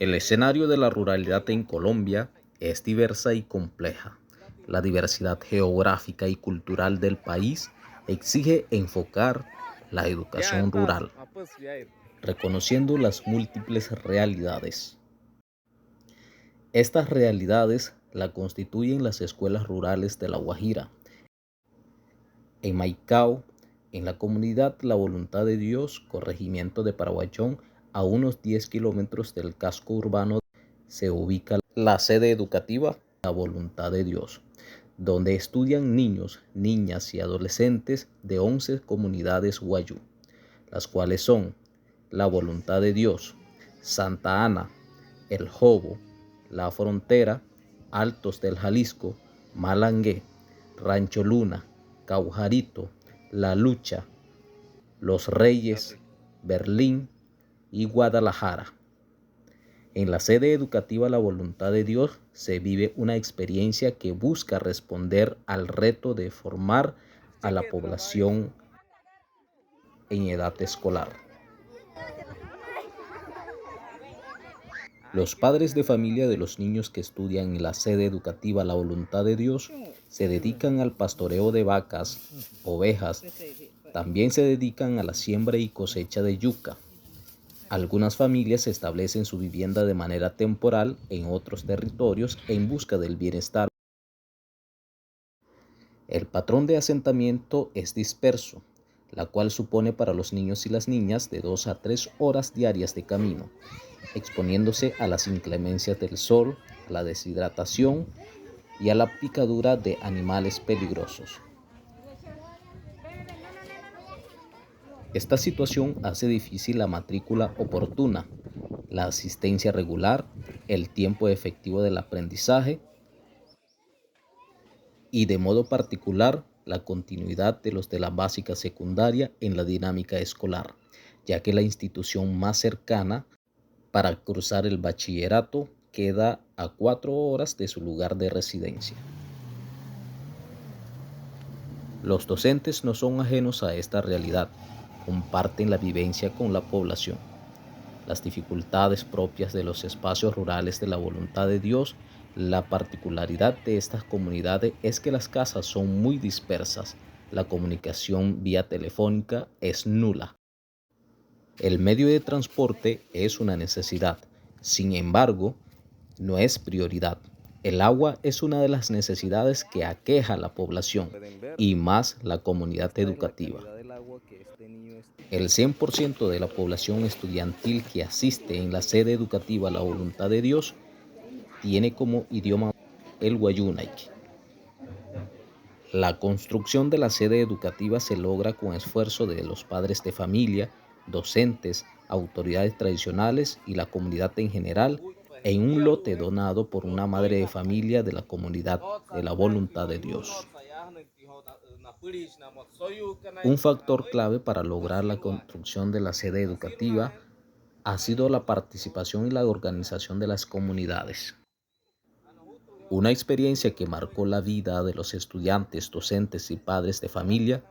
El escenario de la ruralidad en Colombia es diversa y compleja. La diversidad geográfica y cultural del país exige enfocar la educación rural, reconociendo las múltiples realidades. Estas realidades la constituyen las escuelas rurales de La Guajira. En Maicao, en la comunidad La Voluntad de Dios, corregimiento de Paraguachón, a unos 10 kilómetros del casco urbano, se ubica la sede educativa La Voluntad de Dios, donde estudian niños, niñas y adolescentes de 11 comunidades guayú, las cuales son La Voluntad de Dios, Santa Ana, El Jobo, La Frontera, Altos del Jalisco, Malangué, Rancho Luna, Caujarito, La Lucha, Los Reyes, Berlín y Guadalajara. En la sede educativa La Voluntad de Dios se vive una experiencia que busca responder al reto de formar a la población en edad escolar. Los padres de familia de los niños que estudian en la sede educativa La Voluntad de Dios se dedican al pastoreo de vacas, ovejas, también se dedican a la siembra y cosecha de yuca. Algunas familias establecen su vivienda de manera temporal en otros territorios en busca del bienestar. El patrón de asentamiento es disperso, la cual supone para los niños y las niñas de 2 a 3 horas diarias de camino, exponiéndose a las inclemencias del sol, a la deshidratación y a la picadura de animales peligrosos. Esta situación hace difícil la matrícula oportuna, la asistencia regular, el tiempo efectivo del aprendizaje y de modo particular la continuidad de los de la básica secundaria en la dinámica escolar, ya que la institución más cercana para cruzar el bachillerato queda a 4 horas de su lugar de residencia. Los docentes no son ajenos a esta realidad, comparten la vivencia con la población. Las dificultades propias de los espacios rurales de La Voluntad de Dios, la particularidad de estas comunidades es que las casas son muy dispersas, la comunicación vía telefónica es nula. El medio de transporte es una necesidad, sin embargo, no es prioridad. El agua es una de las necesidades que aqueja a la población y más la comunidad educativa. El 100% de la población estudiantil que asiste en la sede educativa La Voluntad de Dios tiene como idioma el guayúnaic. La construcción de la sede educativa se logra con esfuerzo de los padres de familia, docentes, autoridades tradicionales y la comunidad en general, en un lote donado por una madre de familia de la comunidad de La Voluntad de Dios. Un factor clave para lograr la construcción de la sede educativa ha sido la participación y la organización de las comunidades. Una experiencia que marcó la vida de los estudiantes, docentes y padres de familia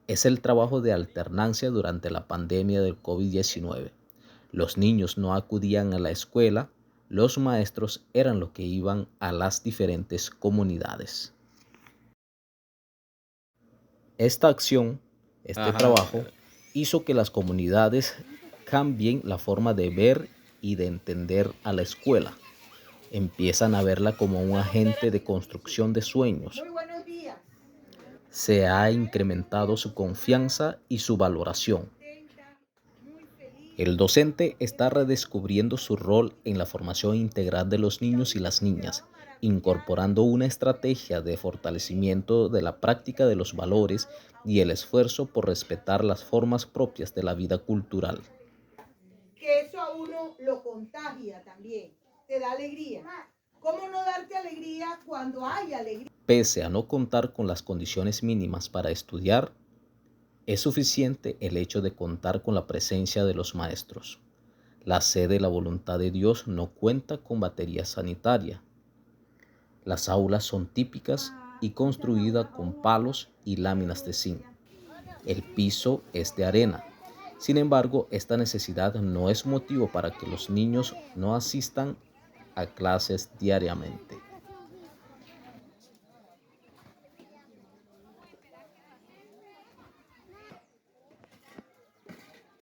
es el trabajo de alternancia durante la pandemia del COVID-19. Los niños no acudían a la escuela, los maestros eran los que iban a las diferentes comunidades. Esta acción, trabajo, hizo que las comunidades cambien la forma de ver y de entender a la escuela. Empiezan a verla como un agente de construcción de sueños. Se ha incrementado su confianza y su valoración. El docente está redescubriendo su rol en la formación integral de los niños y las niñas, incorporando una estrategia de fortalecimiento de la práctica de los valores y el esfuerzo por respetar las formas propias de la vida cultural. Que eso a uno lo contagia también, te da alegría. ¿Cómo no darte alegría cuando hay alegría? Pese a no contar con las condiciones mínimas para estudiar, es suficiente el hecho de contar con la presencia de los maestros. La sede La Voluntad de Dios no cuenta con batería sanitaria. Las aulas son típicas y construidas con palos y láminas de zinc. El piso es de arena. Sin embargo, esta necesidad no es motivo para que los niños no asistan a clases diariamente.